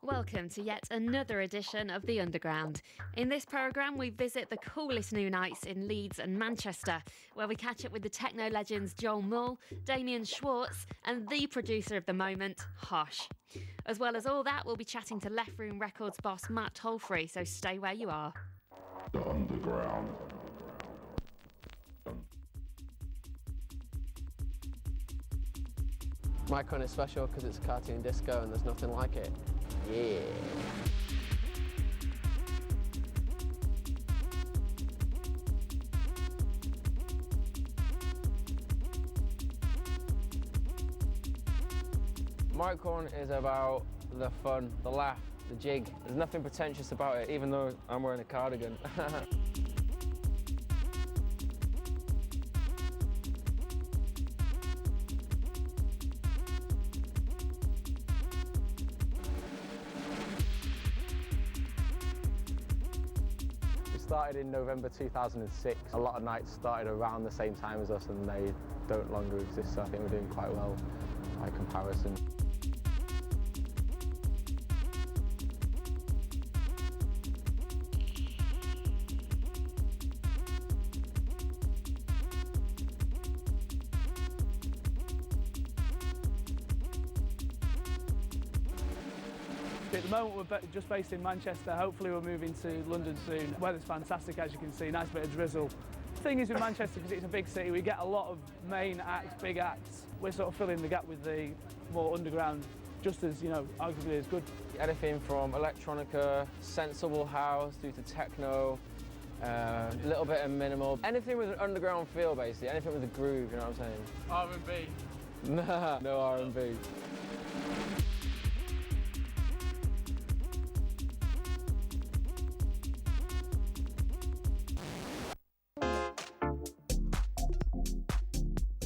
Welcome to yet another edition of The Underground. In this programme, we visit the coolest new nights in Leeds and Manchester, where we catch up with the techno legends Joel Mull, Damien Schwartz, and the producer of the moment, Hosh. As well as all that, we'll be chatting to Left Room Records boss Matt Tolfree, so stay where you are. The Underground. Micron is special because it's a cartoon disco and there's nothing like it. Yeah. Micron is about the fun, the laugh, the jig. There's nothing pretentious about it, even though I'm wearing a cardigan. Started in November 2006. A lot of nights started around the same time as us and they don't longer exist, so I think we're doing quite well by comparison. At the moment we're just based in Manchester, hopefully we're moving to London soon. Weather's fantastic as you can see, nice bit of drizzle. The thing is with Manchester, because it's a big city, we get a lot of main acts, big acts. We're sort of filling the gap with the more underground, just as, arguably as good. Anything from electronica, sensible house, through to techno, a little bit of minimal. Anything with an underground feel basically, anything with a groove, you know what I'm saying? R&B. Nah, no R&B.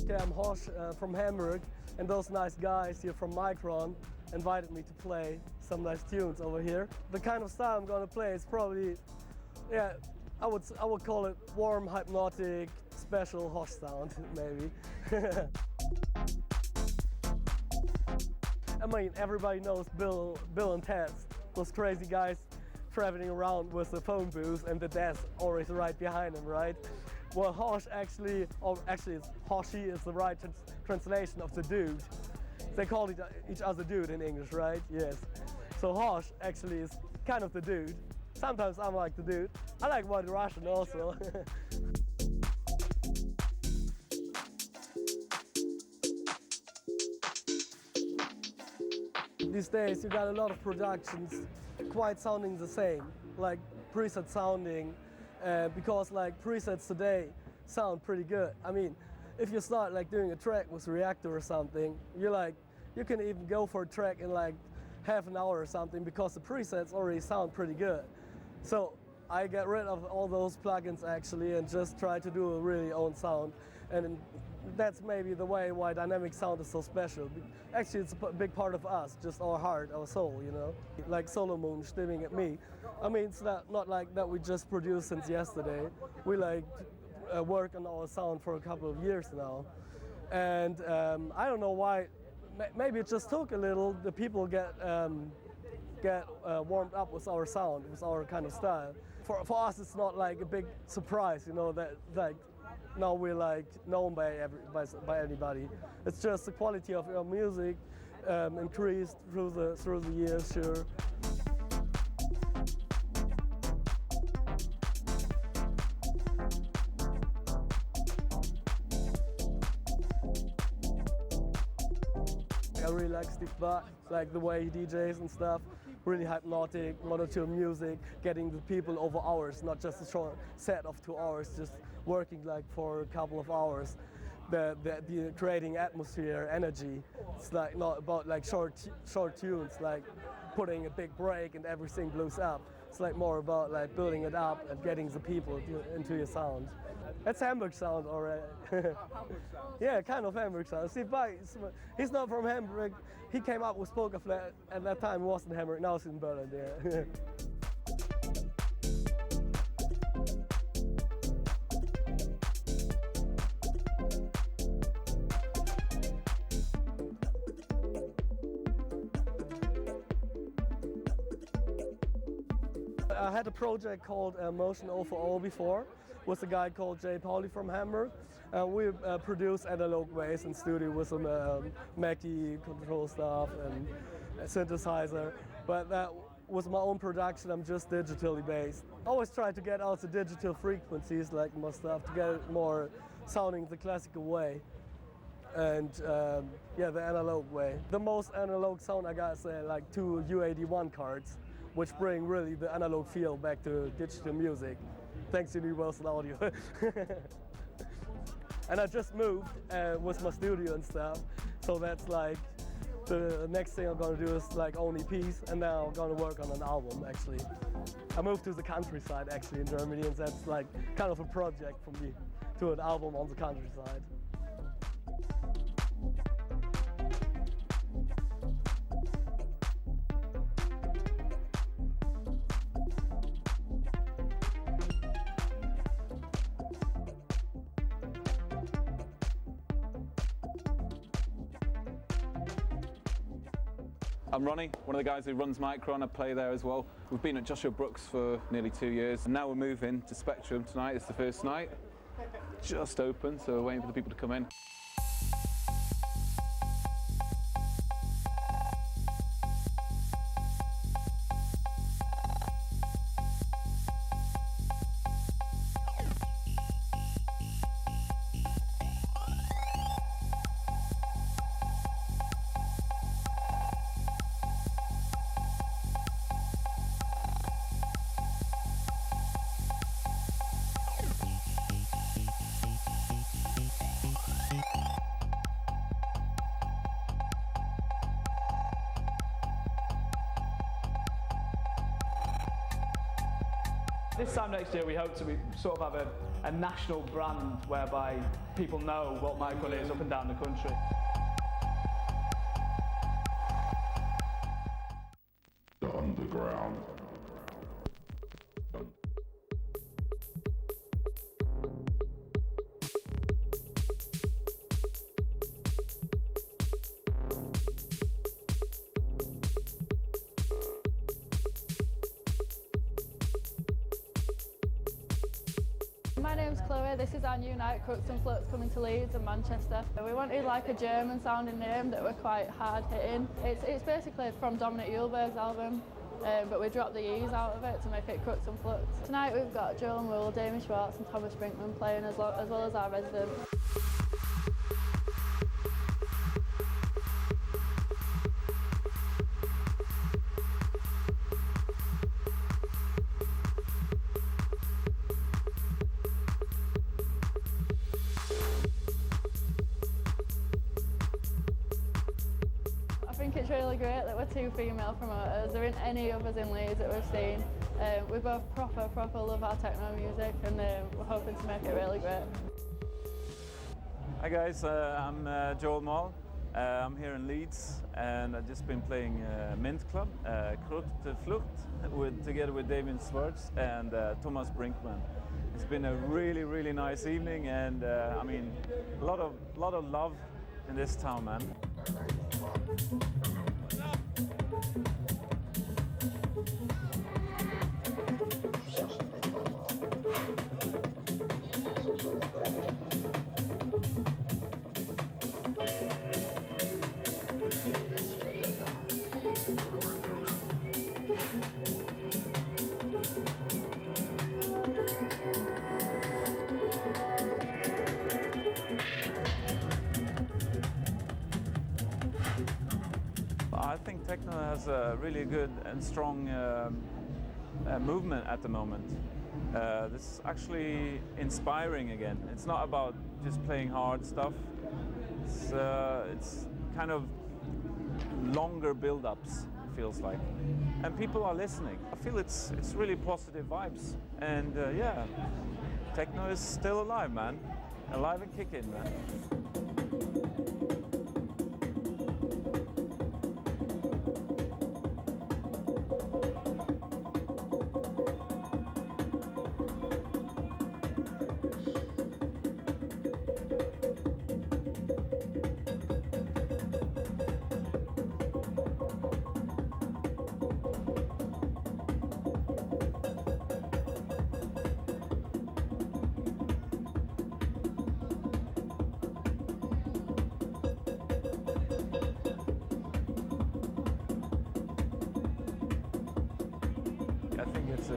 Yeah, I'm Hosh from Hamburg, and those nice guys here from Micron invited me to play some nice tunes over here. The kind of style I'm gonna play is probably, I would call it warm, hypnotic, special Hosh sound, maybe. I mean, everybody knows Bill and Ted, those crazy guys traveling around with the phone booth and the desk always right behind them, right? Well, Hosh actually it's Hoshi is the right translation of the dude. They call each other dude in English, right? Yes. So Hosh actually is kind of the dude. Sometimes I'm like the dude. I like white Russian also. These days you got a lot of productions quite sounding the same, like preset sounding. Because like presets today sound pretty good. I mean, if you start like doing a track with Reactor or something, you can even go for a track in like half an hour or something because the presets already sound pretty good. So I get rid of all those plugins actually and just try to do a really own sound. And that's maybe the way why dynamic sound is so special. Actually, it's a big part of us, just our heart, our soul, Like Solomon stimming at me. I mean, it's not like that we just produced since yesterday. We work on our sound for a couple of years now. And I don't know why, maybe it just took a little, the people get warmed up with our sound, with our kind of style. For us, it's not like a big surprise, that like, now we're like known by anybody. It's just the quality of our music increased through the years, sure. I really like Steve Buck, like the way he DJs and stuff. Really hypnotic, monotone music, getting the people over hours, not just a short set of 2 hours, just working like for a couple of hours. The creating atmosphere, energy. It's like not about like short tunes, like putting a big break and everything blows up. It's like more about like building it up and getting the people into your sound. That's Hamburg sound already. Yeah, kind of Hamburg sound. Steve Buck, he's not from Hamburg. He came up with Pokerflat at that time. He was in Hamburg. Now he's in Berlin. Yeah. I had a project called Motion 040 before with a guy called Jay Pauli from Hamburg. We produce analog waves in studio with some Mackie control stuff and a synthesizer. But that was my own production. I'm just digitally based. I always try to get out the digital frequencies like my stuff to get it more sounding the classical way. And yeah, the analog way. The most analog sound I got is like 2 U81 cards, which bring really the analog feel back to digital music, thanks to Universal Audio. And I just moved with my studio and stuff, so that's like the next thing I'm gonna do is like own EPs, and now I'm gonna work on an album actually. I moved to the countryside actually in Germany, and that's like kind of a project for me, to an album on the countryside. I'm Ronnie, one of the guys who runs Micron. I play there as well. We've been at Joshua Brooks for nearly 2 years, and now we're moving to Spectrum tonight. It's the first night. Just open, so we're waiting for the people to come in. This time next year we hope to sort of have a national brand whereby people know what Micron is up and down the country. The underground. My name's Chloe, this is our new night, Crooks and Floats, coming to Leeds and Manchester. We wanted like a German sounding name that were quite hard hitting. It's basically from Dominic Uhlberg's album, but we dropped the E's out of it to make it Crooks and Floats. Tonight we've got Joel Moore, Damien Schwartz and Thomas Brinkman playing as well as our resident. I think it's really great that we're 2 female promoters. There aren't any others in Leeds that we've seen. We both proper love our techno music, and we're hoping to make it really great. Hi guys, I'm Joel Moll. I'm here in Leeds, and I've just been playing Mint Club, Crooks and Floats, together with Damien Schwartz and Thomas Brinkman. It's been a really nice evening, and I mean, a lot of love in this town, man. I think techno has a really good and strong movement at the moment. This is actually inspiring again. It's not about just playing hard stuff. It's kind of longer build-ups, it feels like. And people are listening. I feel it's really positive vibes. And yeah, techno is still alive, man. Alive and kicking, man.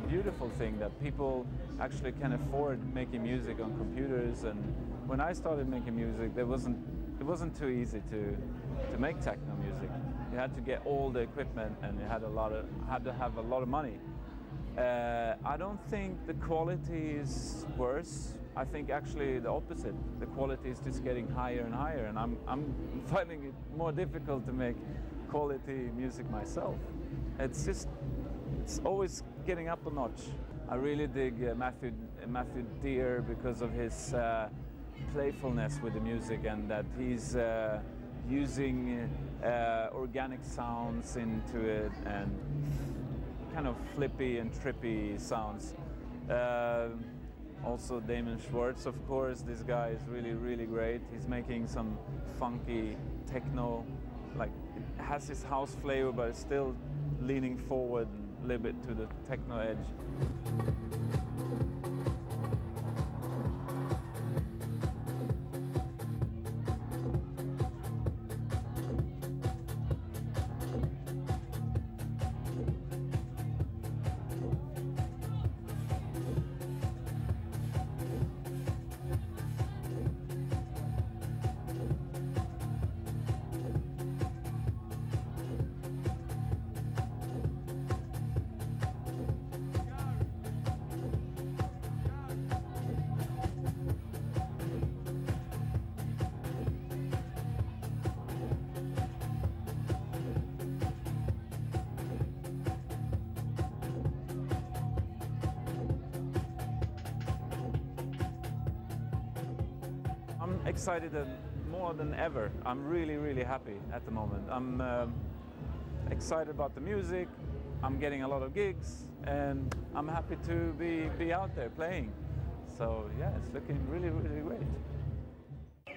beautiful thing that people actually can afford making music on computers. And when I started making music, it wasn't too easy to make techno music. You had to get all the equipment, and you had to have a lot of money. I don't think the quality is worse. I think actually the opposite. The quality is just getting higher and higher, and I'm finding it more difficult to make quality music myself. It's always getting up a notch. I really dig Matthew Deere because of his playfulness with the music, and that he's using organic sounds into it and kind of flippy and trippy sounds. Also Damien Schwartz, of course. This guy is really, really great. He's making some funky techno, like it has his house flavor, but it's still leaning forward a little bit to the techno edge. I'm excited more than ever. I'm really, really happy at the moment. I'm excited about the music. I'm getting a lot of gigs, and I'm happy to be out there playing. So yeah, it's looking really, really great.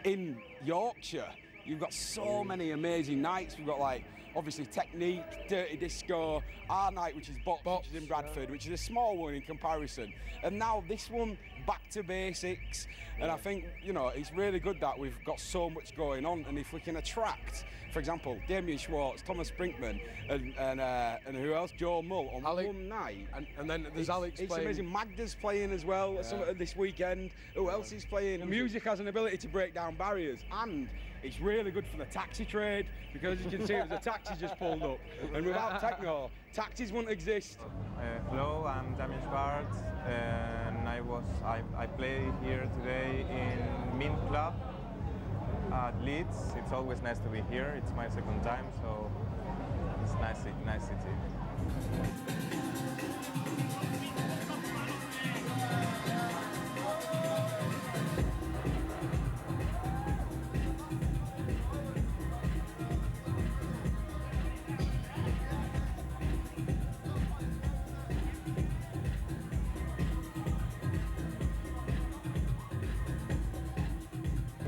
In Yorkshire, you've got so many amazing nights. We've got like obviously Technique, Dirty Disco, our night, which is Box, which is in Bradford, which is a small one in comparison. And now this one, back to basics. And I think, you know, it's really good that we've got so much going on. And if we can attract, for example, Damien Schwartz, Thomas Brinkman, and who else? Joe Mull on one night. And then there's Alex it's playing. Amazing. Magda's playing as well this weekend. Who else is playing? Music has an ability to break down barriers, and it's really good for the taxi trade, because as you can see, the taxi just pulled up. And without techno, taxis wouldn't exist. Hello, I'm Damien Schwartz, and I play here today in Mint Club at Leeds. It's always nice to be here. It's my second time, so it's nice city.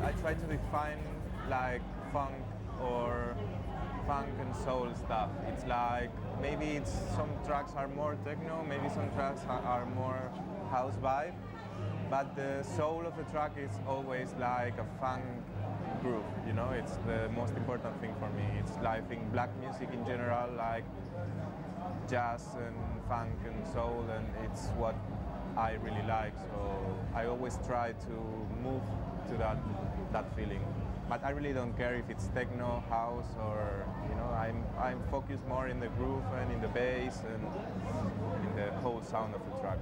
I try to define like funk and soul stuff. It's like maybe some tracks are more techno, maybe some tracks are more house vibe, but the soul of the track is always like a funk groove, you know? It's the most important thing for me. It's like, I think black music in general, like jazz and funk and soul, and it's what I really like, so I always try to move to that feeling. But I really don't care if it's techno, house, or, you know, I'm focused more in the groove and in the bass and in the whole sound of the track.